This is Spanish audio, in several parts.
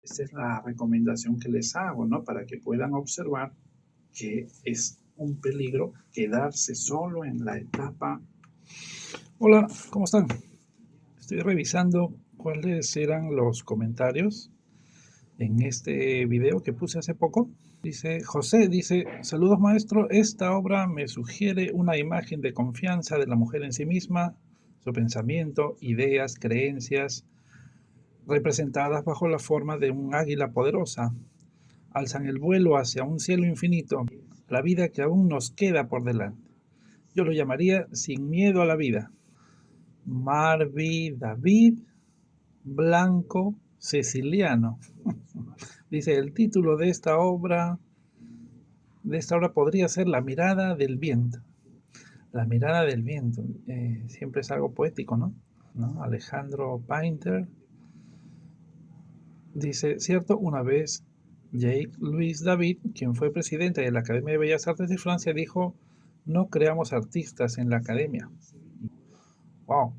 Esta es la recomendación que les hago, ¿no? Para que puedan observar que es un peligro quedarse solo en la etapa. Hola, ¿cómo están? Estoy revisando cuáles eran los comentarios en este video que puse hace poco. Dice José, dice, saludos maestro, esta obra me sugiere una imagen de confianza de la mujer en sí misma, su pensamiento, ideas, creencias, representadas bajo la forma de un águila poderosa. Alzan el vuelo hacia un cielo infinito, la vida que aún nos queda por delante. Yo lo llamaría Sin miedo a la vida. Marvi David Blanco Ceciliano. Dice, el título de esta obra podría ser La mirada del viento. La mirada del viento. Siempre es algo poético, ¿no? Alejandro Painter dice, cierto, una vez Jacques-Louis David, quien fue presidente de la Academia de Bellas Artes de Francia, dijo, no creamos artistas en la academia. Wow.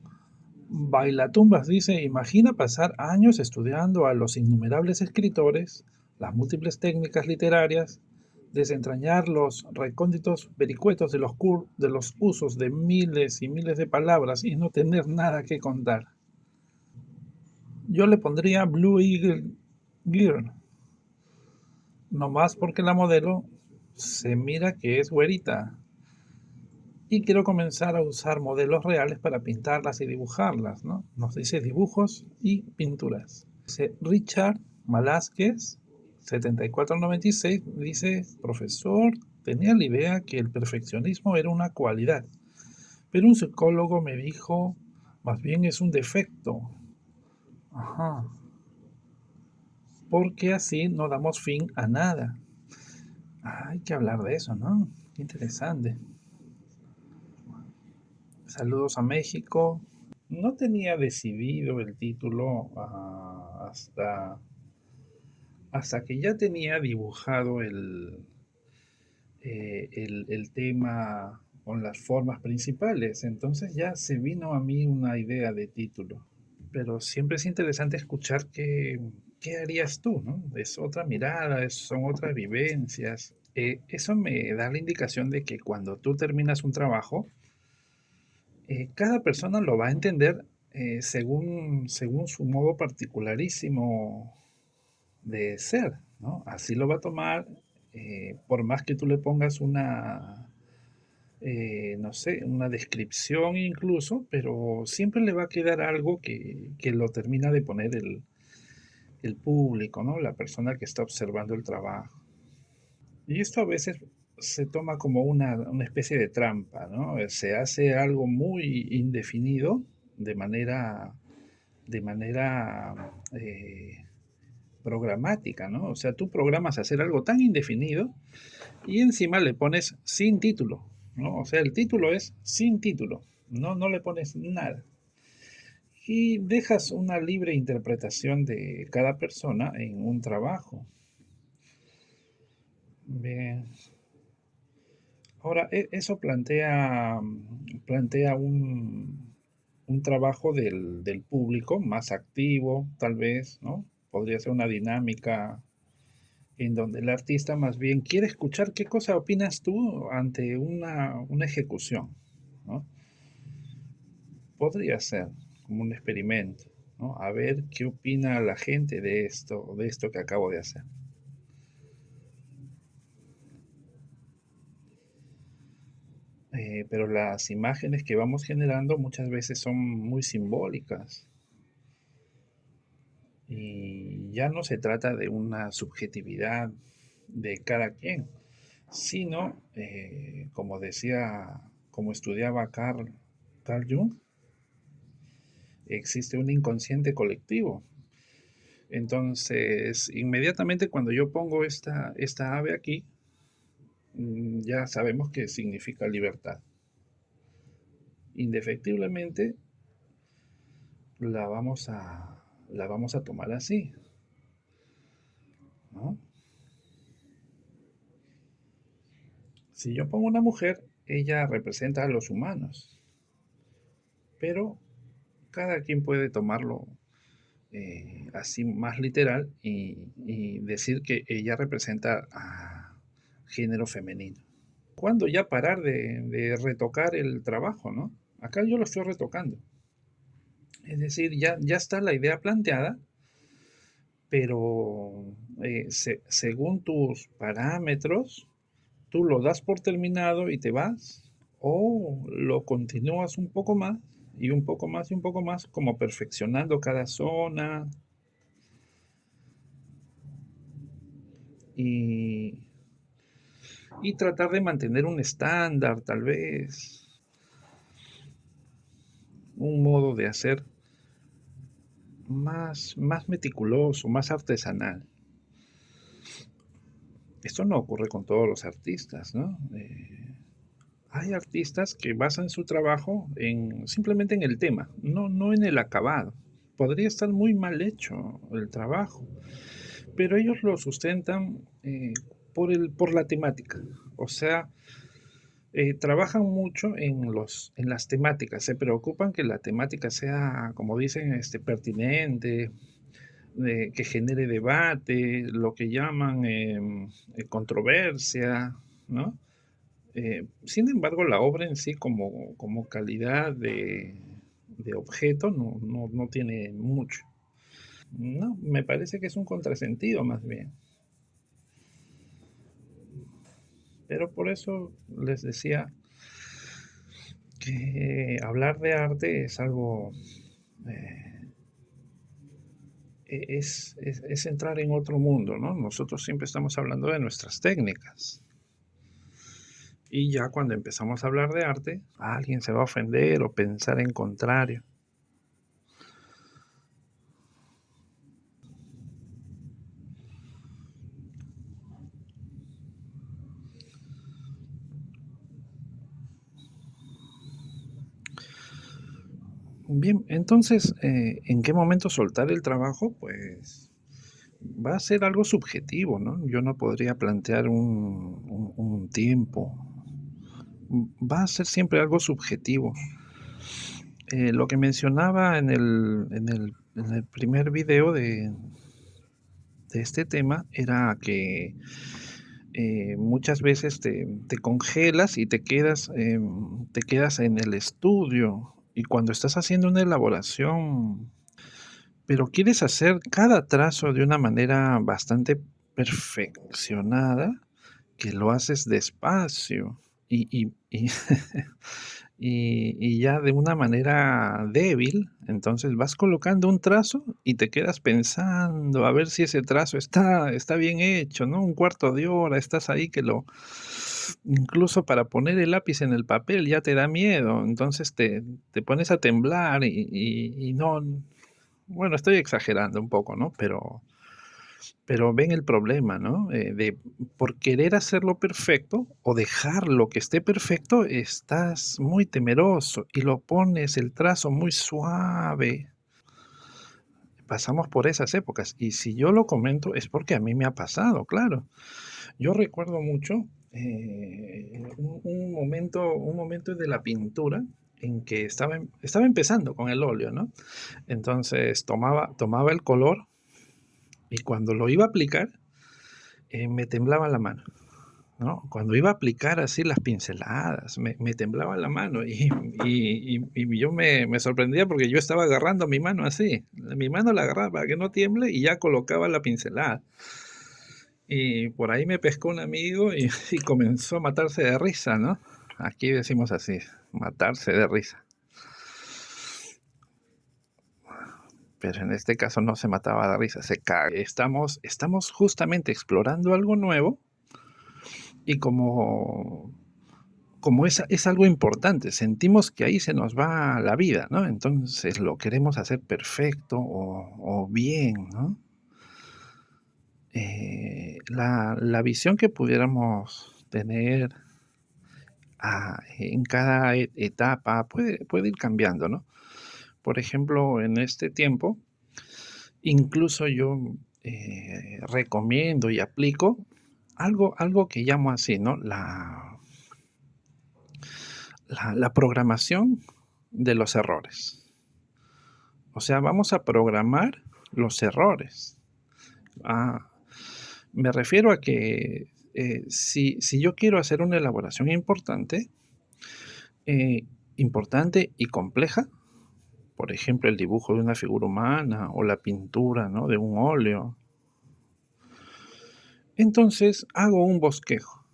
Bailatumbas dice, imagina pasar años estudiando a los innumerables escritores, las múltiples técnicas literarias, desentrañar los recónditos vericuetos de los usos de miles y miles de palabras y no tener nada que contar. Yo le pondría Blue Eagle Girl, no más porque la modelo se mira que es güerita. Y quiero comenzar a usar modelos reales para pintarlas y dibujarlas, ¿no? Nos dice dibujos y pinturas. Dice Richard Malásquez, 7496, dice, profesor, tenía la idea que el perfeccionismo era una cualidad, pero un psicólogo me dijo, más bien es un defecto. Ajá. Porque así no damos fin a nada. Hay que hablar de eso, ¿no? Qué interesante. Saludos a México. No tenía decidido el título hasta que ya tenía dibujado el tema con las formas principales. Entonces ya se vino a mí una idea de título. Pero siempre es interesante escuchar qué harías tú, ¿no? Es otra mirada, son otras vivencias. Eso me da la indicación de que cuando tú terminas un trabajo, cada persona lo va a entender según su modo particularísimo de ser, ¿no? Así lo va a tomar, por más que tú le pongas no sé, una descripción incluso, pero siempre le va a quedar algo que lo termina de poner el público, ¿no? La persona que está observando el trabajo. Y esto a veces se toma como una especie de trampa, ¿no? Se hace algo muy indefinido de manera programática, ¿no? O sea, tú programas hacer algo tan indefinido y encima le pones sin título, ¿no? O sea, el título es sin título, no le pones nada. Y dejas una libre interpretación de cada persona en un trabajo. Bien. Ahora, eso plantea un trabajo del público más activo, tal vez, ¿no? Podría ser una dinámica en donde el artista más bien quiere escuchar qué cosa opinas tú ante una ejecución, ¿no? Podría ser como un experimento, ¿no? A ver qué opina la gente de esto que acabo de hacer. Pero las imágenes que vamos generando muchas veces son muy simbólicas y ya no se trata de una subjetividad de cada quien, sino, como estudiaba Carl Jung, existe un inconsciente colectivo. Entonces, inmediatamente cuando yo pongo esta ave aquí, ya sabemos que significa libertad. Indefectiblemente la vamos a tomar así, ¿no? Si yo pongo una mujer, ella representa a los humanos, pero cada quien puede tomarlo así más literal y decir que ella representa a género femenino. ¿Cuándo ya parar de retocar el trabajo, no? Acá yo lo estoy retocando. Es decir, ya está la idea planteada, pero según tus parámetros, tú lo das por terminado y te vas, o lo continúas un poco más y un poco más y un poco más, como perfeccionando cada zona y, y tratar de mantener un estándar, tal vez, un modo de hacer más meticuloso, más artesanal. Esto no ocurre con todos los artistas, ¿no? Hay artistas que basan su trabajo simplemente en el tema, no en el acabado. Podría estar muy mal hecho el trabajo, pero ellos lo sustentan por la temática. O sea, trabajan mucho en las temáticas, se preocupan que la temática sea, como dicen, pertinente, que genere debate, lo que llaman controversia, ¿no? Sin embargo, la obra en sí como calidad de objeto no tiene mucho. No, me parece que es un contrasentido más bien. Pero por eso les decía que hablar de arte es algo, eh, es entrar en otro mundo, ¿no? Nosotros siempre estamos hablando de nuestras técnicas. Y ya cuando empezamos a hablar de arte, alguien se va a ofender o pensar en contrario. Bien, entonces, ¿en qué momento soltar el trabajo? Pues va a ser algo subjetivo, ¿no? Yo no podría plantear un tiempo. Va a ser siempre algo subjetivo. Lo que mencionaba en el primer video de este tema era que muchas veces te congelas y te quedas en el estudio. Y cuando estás haciendo una elaboración, pero quieres hacer cada trazo de una manera bastante perfeccionada, que lo haces despacio y y ya de una manera débil, entonces vas colocando un trazo y te quedas pensando a ver si ese trazo está bien hecho, ¿no? Un cuarto de hora, estás ahí que lo incluso para poner el lápiz en el papel ya te da miedo, entonces te pones a temblar y no, bueno, estoy exagerando un poco, ¿no? Pero ven el problema, ¿no? De por querer hacerlo perfecto o dejar lo que esté perfecto, estás muy temeroso y lo pones el trazo muy suave. Pasamos por esas épocas y si yo lo comento es porque a mí me ha pasado, claro. Yo recuerdo mucho un momento de la pintura en que estaba empezando con el óleo, ¿no? Entonces tomaba el color y cuando lo iba a aplicar, me temblaba la mano, ¿no? Cuando iba a aplicar así las pinceladas, me temblaba la mano y yo me sorprendía porque yo estaba agarrando mi mano así. Mi mano la agarraba para que no tiemble y ya colocaba la pincelada. Y por ahí me pescó un amigo y comenzó a matarse de risa, ¿no? Aquí decimos así, matarse de risa. Pero en este caso no se mataba de risa, se caga. Estamos justamente explorando algo nuevo y como es algo importante, sentimos que ahí se nos va la vida, ¿no? Entonces lo queremos hacer perfecto o bien, ¿no? La visión que pudiéramos tener en cada etapa puede ir cambiando, ¿no? Por ejemplo, en este tiempo, incluso yo recomiendo y aplico algo que llamo así, ¿no? La programación de los errores. O sea, vamos a programar. los errores. Me refiero a que si yo quiero hacer una elaboración eh, importante y compleja, por ejemplo, el dibujo de una figura humana o la pintura, ¿no?, de un óleo, entonces hago un bosquejo.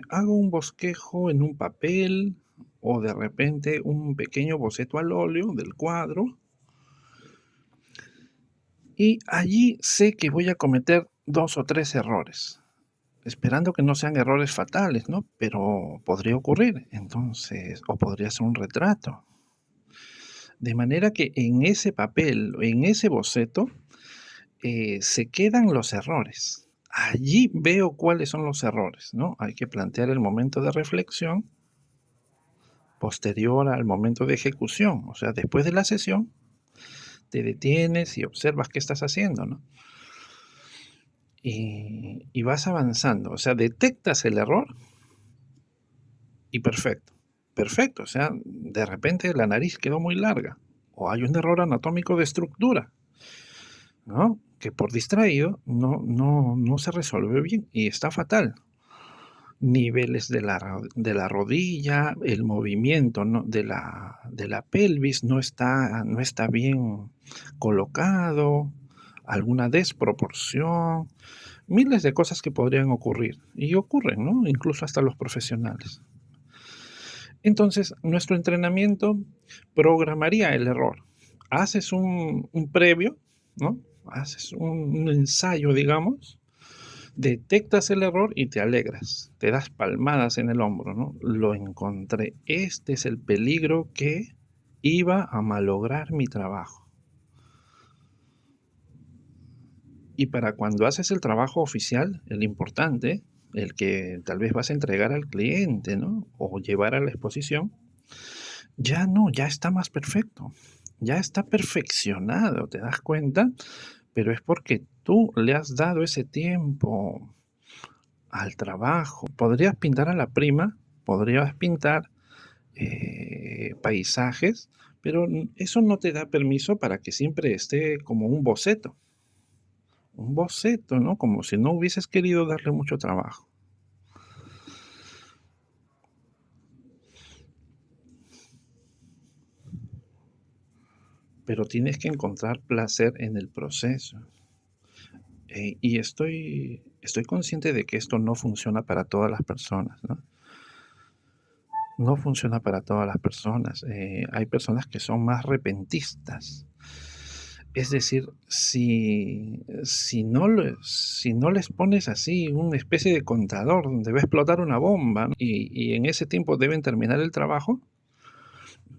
Hago un bosquejo en un papel o de repente un pequeño boceto al óleo del cuadro, y allí sé que voy a cometer 2 o 3 errores, esperando que no sean errores fatales, ¿no? Pero podría ocurrir, entonces, o podría ser un retrato. De manera que en ese papel, en ese boceto, se quedan los errores. Allí veo cuáles son los errores, ¿no? Hay que plantear el momento de reflexión posterior al momento de ejecución. O sea, después de la sesión, te detienes y observas qué estás haciendo, ¿no? Y vas avanzando. O sea, detectas el error y perfecto. Perfecto. O sea, de repente la nariz quedó muy larga. O hay un error anatómico de estructura, ¿no? Que por distraído no se resuelve bien y está fatal. Niveles de la rodilla, el movimiento, ¿no?, de la pelvis no está bien colocado, alguna desproporción, miles de cosas que podrían ocurrir y ocurren, ¿no?, incluso hasta los profesionales. Entonces, nuestro entrenamiento programaría el error. Haces un previo, ¿no? Haces un ensayo, digamos, detectas el error y te alegras, te das palmadas en el hombro, ¿no? Lo encontré. Este es el peligro que iba a malograr mi trabajo. Y para cuando haces el trabajo oficial, el importante, el que tal vez vas a entregar al cliente, ¿no?, o llevar a la exposición, ya no, ya está más perfecto, ya está perfeccionado, ¿te das cuenta? Pero es porque tú le has dado ese tiempo al trabajo. Podrías pintar a la prima, podrías pintar paisajes, pero eso no te da permiso para que siempre esté como un boceto, ¿no? Como si no hubieses querido darle mucho trabajo. Pero tienes que encontrar placer en el proceso. Y estoy consciente de que esto no funciona para todas las personas, ¿no? No funciona para todas las personas. Hay personas que son más repentistas. Es decir, si no les pones así una especie de contador donde va a explotar una bomba, ¿no?, y en ese tiempo deben terminar el trabajo,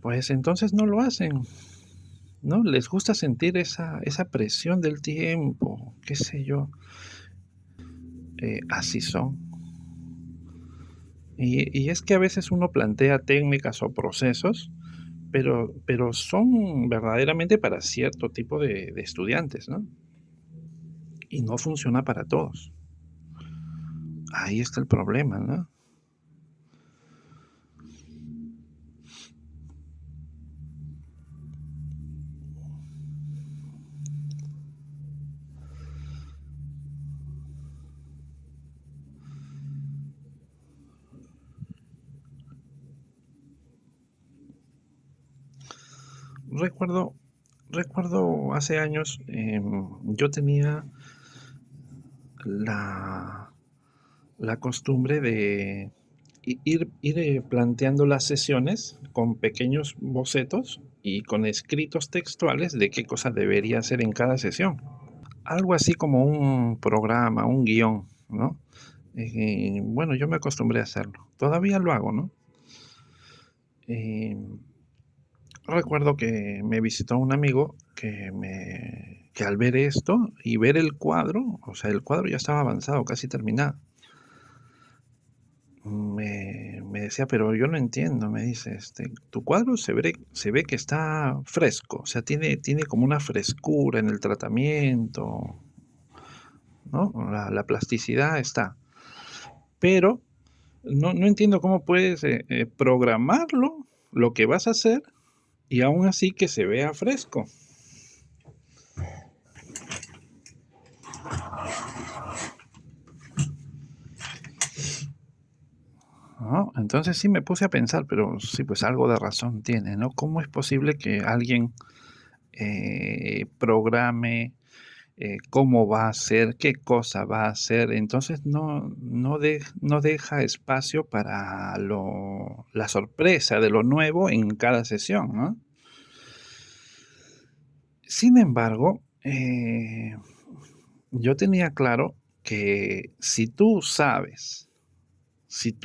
pues entonces no lo hacen, ¿no? Les gusta sentir esa presión del tiempo, qué sé yo. Así son. Y es que a veces uno plantea técnicas o procesos, pero son verdaderamente para cierto tipo de estudiantes, ¿no? Y no funciona para todos. Ahí está el problema, ¿no? Recuerdo, recuerdo hace años, yo tenía la, la costumbre de ir planteando las sesiones con pequeños bocetos y con escritos textuales de qué cosa debería hacer en cada sesión. Algo así como un programa, un guión, ¿no? Bueno, yo me acostumbré a hacerlo. Todavía lo hago, ¿no? Eh, Recuerdo que me visitó un amigo que al ver esto y ver el cuadro, o sea, el cuadro ya estaba avanzado, casi terminado, me decía, pero yo no entiendo, me dice, tu cuadro se ve que está fresco, o sea, tiene como una frescura en el tratamiento, ¿no? La plasticidad está, pero no entiendo cómo puedes programarlo, lo que vas a hacer, y aún así que se vea fresco. ¿no? Entonces sí me puse a pensar, pero sí, pues algo de razón tiene, ¿no? ¿Cómo es posible que alguien programe cómo va a ser, qué cosa va a hacer? Entonces no deja espacio para la sorpresa de lo nuevo en cada sesión, ¿no? Sin embargo, yo tenía claro que si tú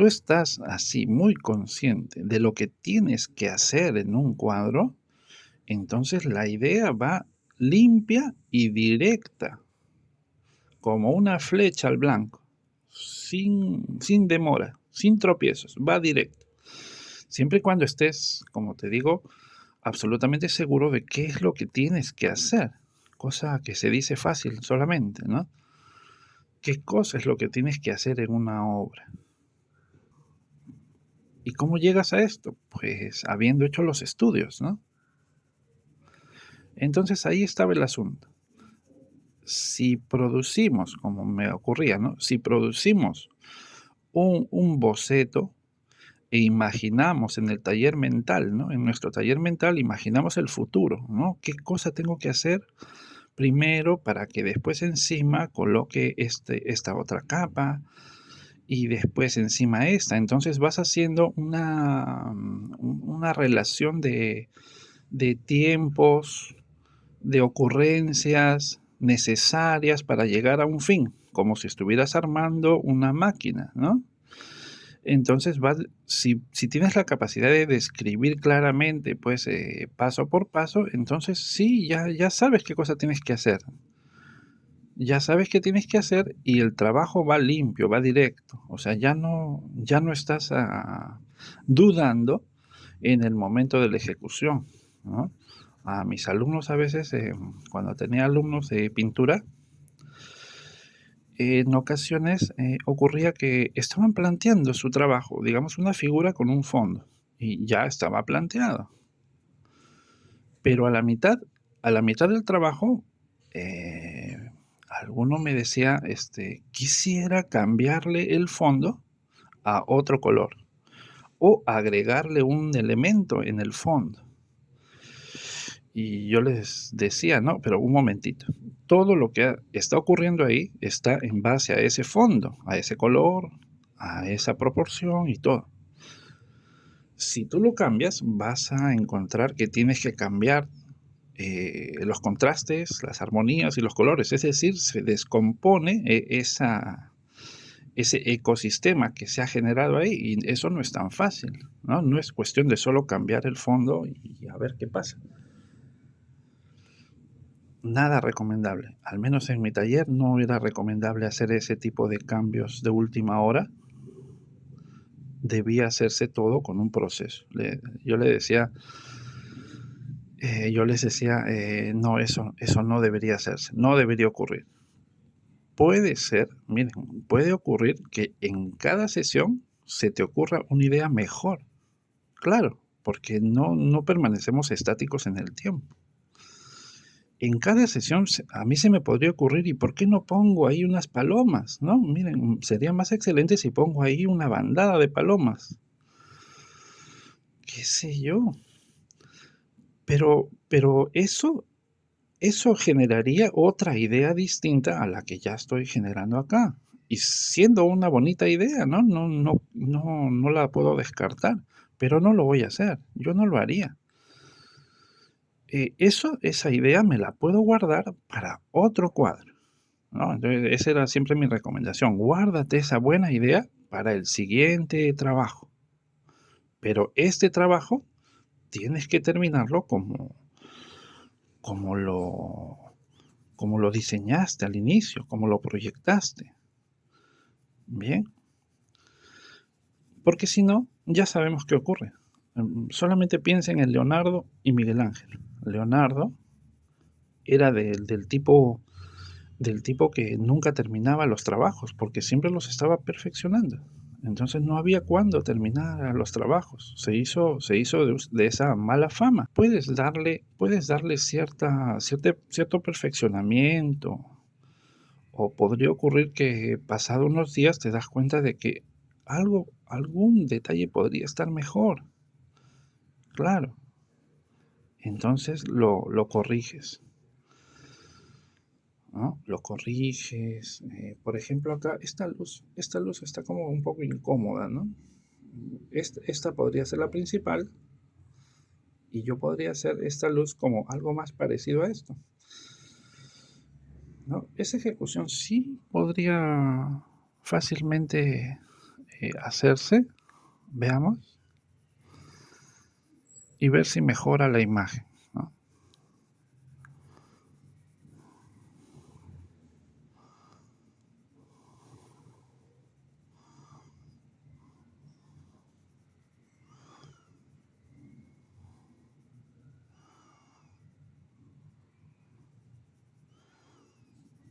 estás así muy consciente de lo que tienes que hacer en un cuadro, entonces la idea va limpia y directa, como una flecha al blanco, sin demora, sin tropiezos, va directo. Siempre y cuando estés, como te digo, absolutamente seguro de qué es lo que tienes que hacer, cosa que se dice fácil solamente, ¿no? ¿Qué cosa es lo que tienes que hacer en una obra? ¿Y cómo llegas a esto? Pues habiendo hecho los estudios, ¿no? Entonces ahí estaba el asunto. Si producimos, como me ocurría, ¿no? Si producimos un boceto e imaginamos en el taller mental, ¿no? En nuestro taller mental imaginamos el futuro, ¿no? ¿Qué cosa tengo que hacer primero para que después encima coloque esta otra capa y después encima esta? Entonces vas haciendo una relación de tiempos, de ocurrencias necesarias para llegar a un fin, como si estuvieras armando una máquina, ¿no? Entonces, si tienes la capacidad de describir claramente, pues, paso por paso, entonces sí, ya sabes qué cosa tienes que hacer. Ya sabes qué tienes que hacer y el trabajo va limpio, va directo. O sea, ya no estás dudando en el momento de la ejecución, ¿no? A mis alumnos a veces, cuando tenía alumnos de pintura, en ocasiones ocurría que estaban planteando su trabajo, digamos una figura con un fondo, y ya estaba planteado. Pero a la mitad del trabajo, eh, alguno me decía, quisiera cambiarle el fondo a otro color o agregarle un elemento en el fondo. Y yo les decía, no, pero un momentito, todo lo que está ocurriendo ahí está en base a ese fondo, a ese color, a esa proporción y todo. Si tú lo cambias, vas a encontrar que tienes que cambiar los contrastes, las armonías y los colores, es decir, se descompone ese ecosistema que se ha generado ahí y eso no es tan fácil, ¿no? No es cuestión de solo cambiar el fondo y a ver qué pasa. Nada recomendable. Al menos en mi taller no era recomendable hacer ese tipo de cambios de última hora. Debía hacerse todo con un proceso. Yo le decía, yo les decía, no, eso no debería hacerse, no debería ocurrir. Puede ser, miren, puede ocurrir que en cada sesión se te ocurra una idea mejor. Claro, porque no permanecemos estáticos en el tiempo. En cada sesión a mí se me podría ocurrir, ¿y por qué no pongo ahí unas palomas? ¿No? Miren, sería más excelente si pongo ahí una bandada de palomas. ¿Qué sé yo? Pero eso generaría otra idea distinta a la que ya estoy generando acá. Y siendo una bonita idea, ¿no? No la puedo descartar, pero no lo voy a hacer. Yo no lo haría. Esa idea me la puedo guardar para otro cuadro, ¿no? Entonces, esa era siempre mi recomendación. Guárdate esa buena idea para el siguiente trabajo. Pero este trabajo tienes que terminarlo como lo, como lo diseñaste al inicio, como lo proyectaste. Bien, porque si no, ya sabemos qué ocurre. Solamente piensen en Leonardo y Miguel Ángel. Leonardo era del tipo que nunca terminaba los trabajos, porque siempre los estaba perfeccionando. Entonces no había cuándo terminar los trabajos. Se hizo de esa mala fama. Puedes darle cierto perfeccionamiento, o podría ocurrir que pasado unos días te das cuenta de que algún detalle podría estar mejor. Claro, entonces lo corriges, ¿no? Lo corriges. Por ejemplo, acá esta luz está como un poco incómoda, ¿no? Esta podría ser la principal y yo podría hacer esta luz como algo más parecido a esto, ¿no? Esa ejecución sí podría fácilmente hacerse, veamos, y ver si mejora la imagen, ¿no?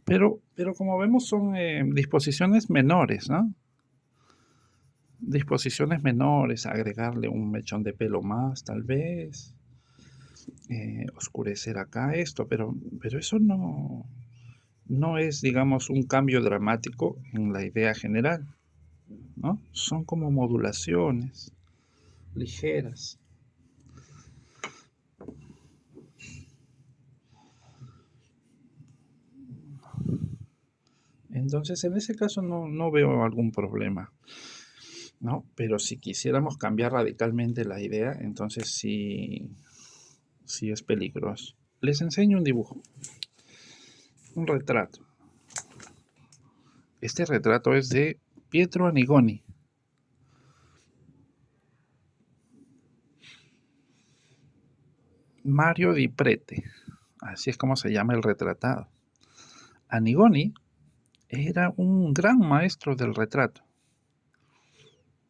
Pero como vemos son disposiciones menores, ¿no? Disposiciones menores, agregarle un mechón de pelo más, tal vez, oscurecer acá esto, pero eso no es, digamos, un cambio dramático en la idea general, ¿no? Son como modulaciones ligeras. Entonces, en ese caso no veo algún problema, ¿no? Pero si quisiéramos cambiar radicalmente la idea, entonces sí es peligroso. Les enseño un dibujo, un retrato. Este retrato es de Pietro Anigoni. Mario di Prete, así es como se llama el retratado. Anigoni era un gran maestro del retrato.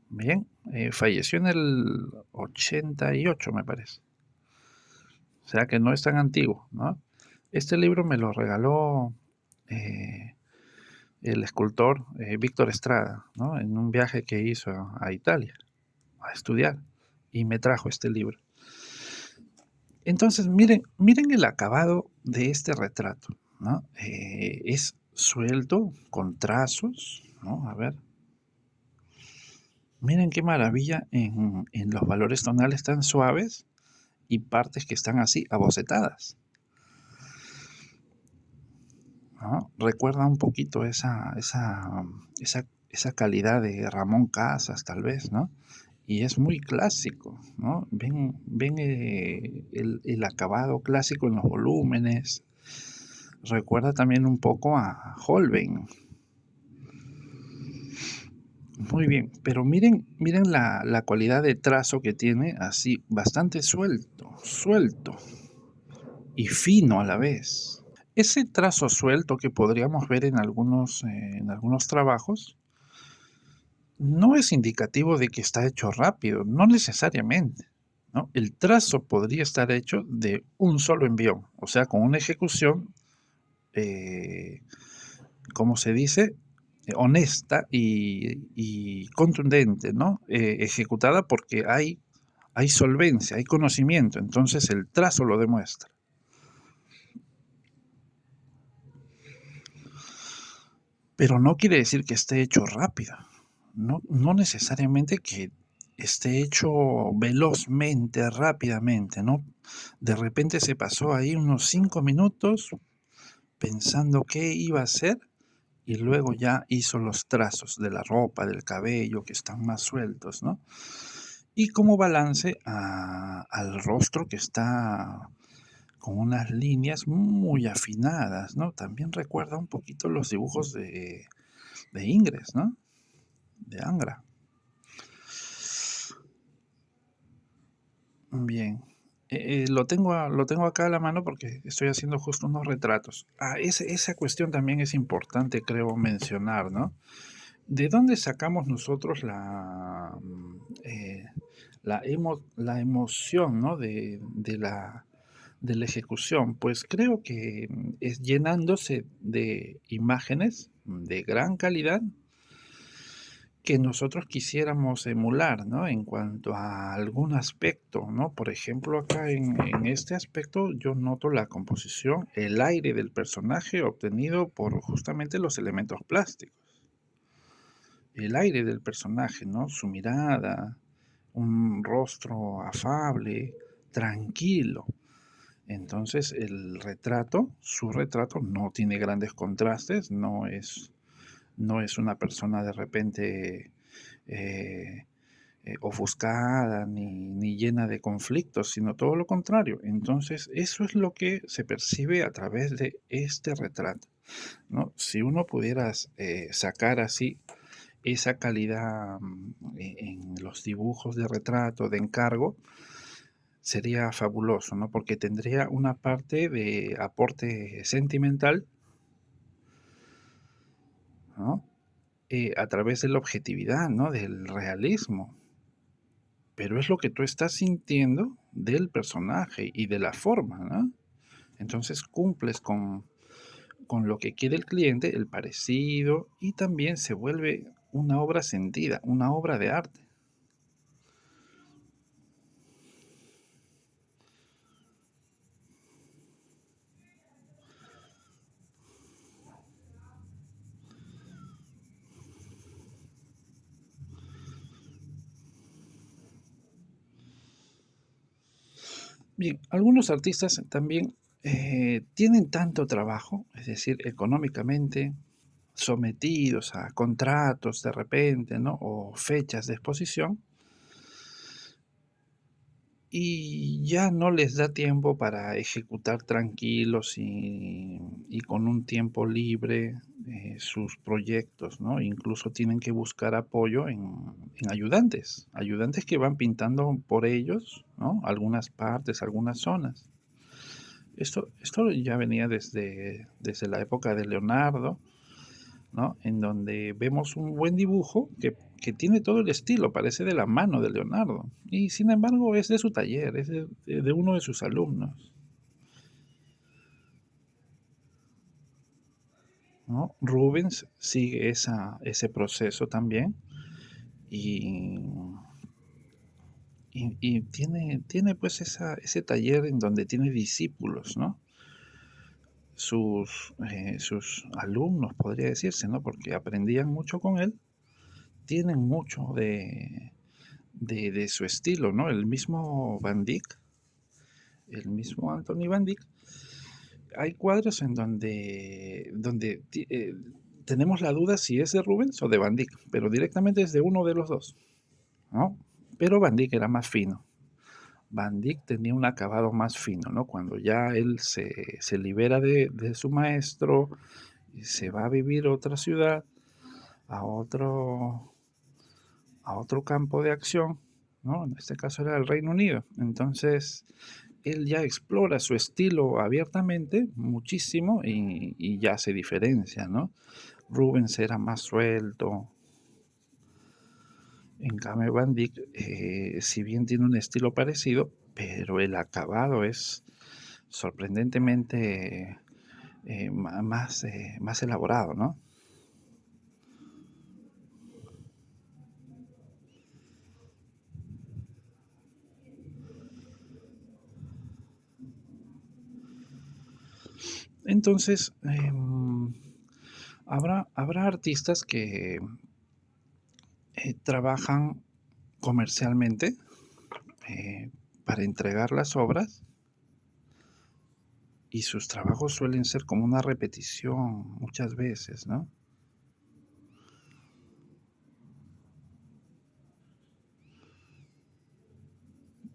Bien, falleció en el 88, me parece. O sea que no es tan antiguo, ¿no? Este libro me lo regaló eh, el escultor Víctor Estrada, ¿no? En un viaje que hizo a Italia a estudiar y me trajo este libro. Entonces, miren el acabado de este retrato, ¿no? Es suelto, con trazos, ¿no? A ver, miren qué maravilla en los valores tonales tan suaves y partes que están así, abocetadas, ¿no? Recuerda un poquito esa calidad de Ramón Casas, tal vez, ¿no? Y es muy clásico, ¿no? Ven el acabado clásico en los volúmenes. Recuerda también un poco a Holbein. Muy bien, pero miren la cualidad de trazo que tiene, así, bastante suelto y fino a la vez. Ese trazo suelto que podríamos ver en algunos trabajos no es indicativo de que está hecho rápido, no necesariamente, ¿no? El trazo podría estar hecho de un solo envión, o sea, con una ejecución, eh, como se dice, honesta y contundente, ¿no? Ejecutada porque hay solvencia, hay conocimiento, entonces el trazo lo demuestra. Pero no quiere decir que esté hecho rápido, no necesariamente que esté hecho velozmente, rápidamente, ¿no? De repente se pasó ahí unos 5 minutos pensando qué iba a hacer y luego ya hizo los trazos de la ropa, del cabello, que están más sueltos, ¿no? Y como balance al rostro que está con unas líneas muy afinadas, ¿no? También recuerda un poquito los dibujos de Ingres, ¿no? De Angra. Bien. Lo tengo acá a la mano porque estoy haciendo justo unos retratos. Esa cuestión también es importante, creo, mencionar, ¿no? ¿De dónde sacamos nosotros la emoción, ¿no? De la ejecución? Pues creo que es llenándose de imágenes de gran calidad que nosotros quisiéramos emular, ¿no? En cuanto a algún aspecto, ¿no? Por ejemplo, acá en este aspecto yo noto la composición, el aire del personaje obtenido por justamente los elementos plásticos. el aire del personaje, ¿no? Su mirada, un rostro afable, tranquilo. Entonces el retrato, su retrato no tiene grandes contrastes, no es una persona de repente eh, ofuscada ni llena de conflictos, sino todo lo contrario. Entonces eso es lo que se percibe a través de este retrato, ¿no? Si uno pudiera sacar así esa calidad en los dibujos de retrato, de encargo, sería fabuloso, ¿no? Porque tendría una parte de aporte sentimental, ¿no? A través de la objetividad, ¿no? Del realismo. Pero es lo que tú estás sintiendo del personaje y de la forma, ¿no? Entonces cumples con lo que quiere el cliente, el parecido, y también se vuelve una obra sentida, una obra de arte. Bien, algunos artistas también tienen tanto trabajo, es decir, económicamente, sometidos a contratos de repente, ¿no? O fechas de exposición, y ya no les da tiempo para ejecutar tranquilos y con un tiempo libre sus proyectos, ¿no? Incluso tienen que buscar apoyo en ayudantes, ayudantes que van pintando por ellos, ¿no? Algunas partes, algunas zonas. Esto ya venía desde la época de Leonardo, ¿no? En donde vemos un buen dibujo que tiene todo el estilo, parece de la mano de Leonardo, y sin embargo es de su taller, es de uno de sus alumnos, ¿no? Rubens sigue ese proceso también y, y tiene pues ese taller en donde tiene discípulos, ¿no? Sus alumnos, podría decirse, ¿no? Porque aprendían mucho con él, tienen mucho de su estilo, ¿no? El mismo Van Dyck, el mismo Anthony Van Dyck, hay cuadros en donde tenemos la duda si es de Rubens o de Van Dyck, pero directamente es de uno de los dos, ¿no? Pero Van Dyck era más fino. Van Dyck tenía un acabado más fino, ¿no? Cuando ya él se libera de su maestro y se va a vivir a otra ciudad, a otro, a otro campo de acción, ¿no? En este caso era el Reino Unido. Entonces, él ya explora su estilo abiertamente muchísimo y ya se diferencia, ¿no? Rubens era más suelto. En cambio, Van Dyck, si bien tiene un estilo parecido, pero el acabado es sorprendentemente más elaborado, ¿no? Entonces, habrá artistas que trabajan comercialmente eh, para entregar las obras y sus trabajos suelen ser como una repetición muchas veces, ¿no?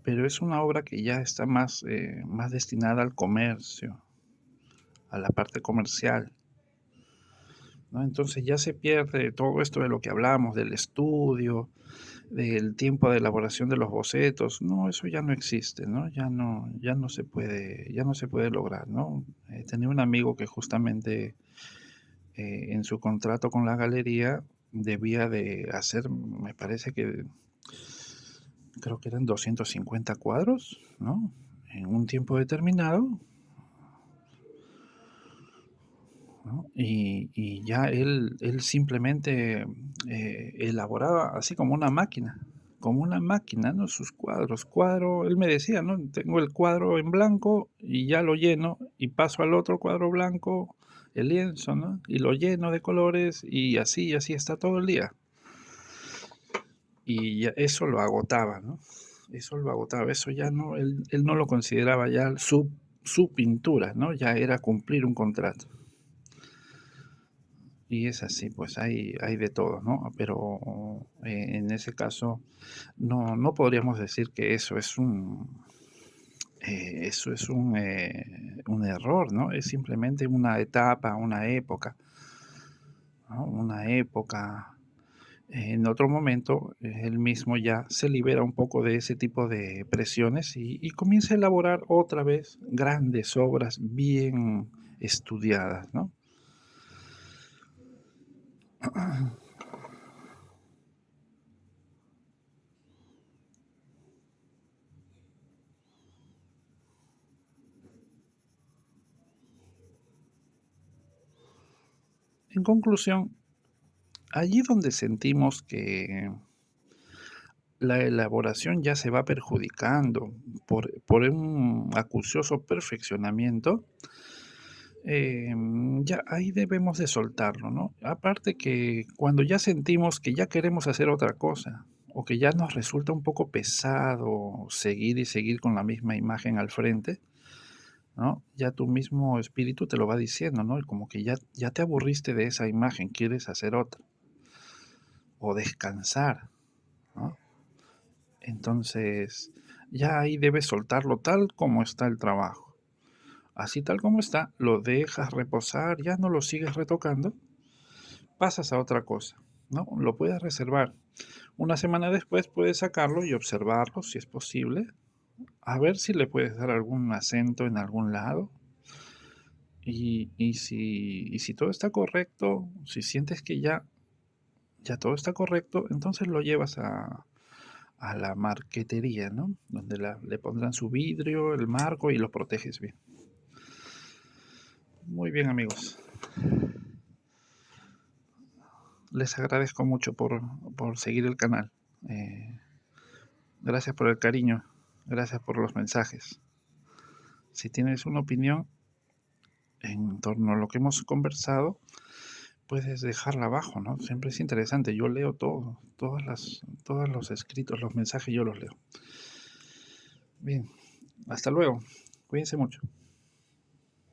Pero es una obra que ya está más destinada al comercio, a la parte comercial, ¿no? Entonces ya se pierde todo esto de lo que hablamos, del estudio, del tiempo de elaboración de los bocetos, no, eso ya no existe, ¿no? Ya no se puede lograr, ¿no? Tenía un amigo que justamente en su contrato con la galería debía de hacer, me parece que creo que eran 250 cuadros, ¿no? En un tiempo determinado, ¿no? Y ya él simplemente elaboraba así como una máquina, ¿no? Sus cuadros, él me decía, ¿no? Tengo el cuadro en blanco y ya lo lleno y paso al otro cuadro blanco, el lienzo, ¿no? Y lo lleno de colores y así está todo el día. y ya eso lo agotaba, ¿no? Eso lo agotaba, eso ya no, él no lo consideraba ya su pintura, ¿no? Ya era cumplir un contrato. Y es así, pues hay de todo, ¿no? Pero en ese caso no podríamos decir que eso es un error, ¿no? Es simplemente una etapa, una época, ¿no? Una época. En otro momento, él mismo ya se libera un poco de ese tipo de presiones y comienza a elaborar otra vez grandes obras bien estudiadas, ¿no? En conclusión, allí donde sentimos que la elaboración ya se va perjudicando por un acucioso perfeccionamiento, ya ahí debemos de soltarlo, ¿no? Aparte que cuando ya sentimos que ya queremos hacer otra cosa o que ya nos resulta un poco pesado seguir y seguir con la misma imagen al frente, ¿no? Ya tu mismo espíritu te lo va diciendo, ¿no? Y como que ya te aburriste de esa imagen, quieres hacer otra o descansar, ¿no? Entonces, ya ahí debes soltarlo tal como está el trabajo. Así tal como está, lo dejas reposar, ya no lo sigues retocando, pasas a otra cosa, ¿no? Lo puedes reservar. Una semana después puedes sacarlo y observarlo si es posible, a ver si le puedes dar algún acento en algún lado. Y si todo está correcto, si sientes que ya todo está correcto, entonces lo llevas a la marquetería, ¿no? Donde le pondrán su vidrio, el marco y lo proteges bien. Muy bien, amigos. Les agradezco mucho por seguir el canal. Eh, Gracias por el cariño. Gracias por los mensajes. Si tienes una opinión en torno a lo que hemos conversado, puedes dejarla abajo, ¿no? Siempre es interesante. Yo leo todo, todos los escritos, los mensajes, yo los leo. Bien, hasta luego. Cuídense mucho.